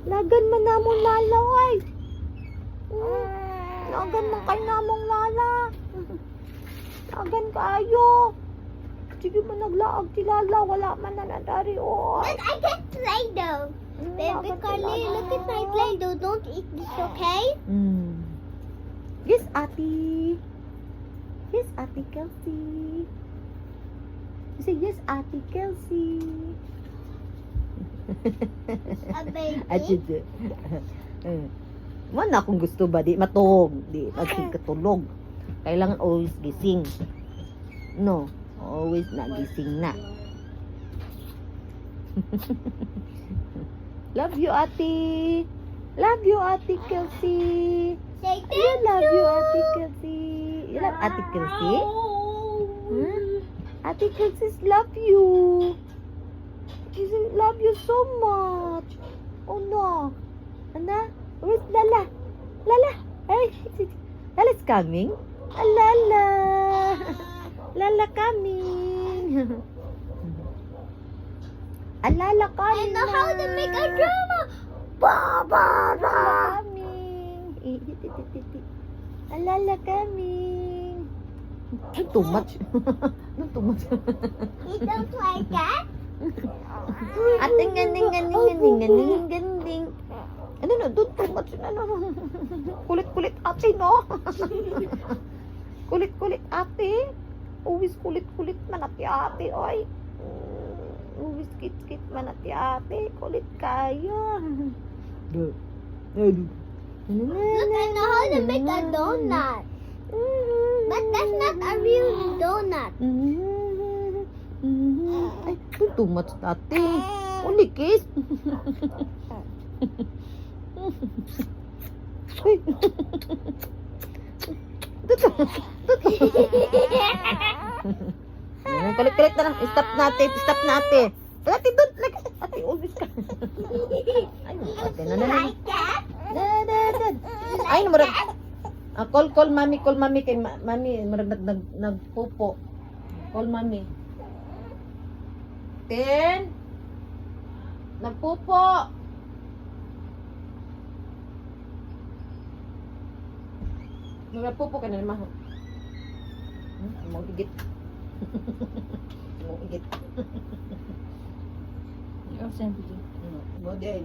Lagan man namong lala, ay. Lagan man kay namong lala. Lagan kaayo. Sige man naglaag ti lala, wala man na nadari, oy. But I get Play-Doh. Baby Carly, look at my Play-Doh. Don't eat this, okay? Yes, Ate. Yes, Ate Kelsey. You say, yes, Ate Kelsey. A baby. Adjud. Man akong gusto ba di matog, di katulog. Kailangan always gising. No, always nagising na. Love you, Ate. Love you, Ate Kelsey. Say I thank love you. you, Ate Kelsey. You love Ate Kelsey? Huh? Ate Kelsey love you. She love you so much. Oh no. Ana, where's Lala? Lala. Hey, Lala's coming. Ah, Lala. Lala coming. Ah, Lala I coming. know how to make a drama. Lala coming. Ah, Lala coming. Too much. Not too much. You don't like that? Ating ganing. Ano na, doon too much na no. Kulit-kulit ate, no? Kulit-kulit ate. Always kulit-kulit man ati ate, oy. Always kit-kit man ati ate. Kulit kayo. Look, I know how to make a donut. But that's not a real donut. Ay, too much ate. Only kiss. Uy. Kulit-kulit na lang. Stop natin. Ate, don't like it. Ate, always ka. Ay, ate, Like that? Ay, murag. Call mami kay mami murag nagpupo. Call mami. Ten. Nagpupo. Nagpupo ka na naman. Mo igit. Mo igit. I'll send it to you. Mo di ay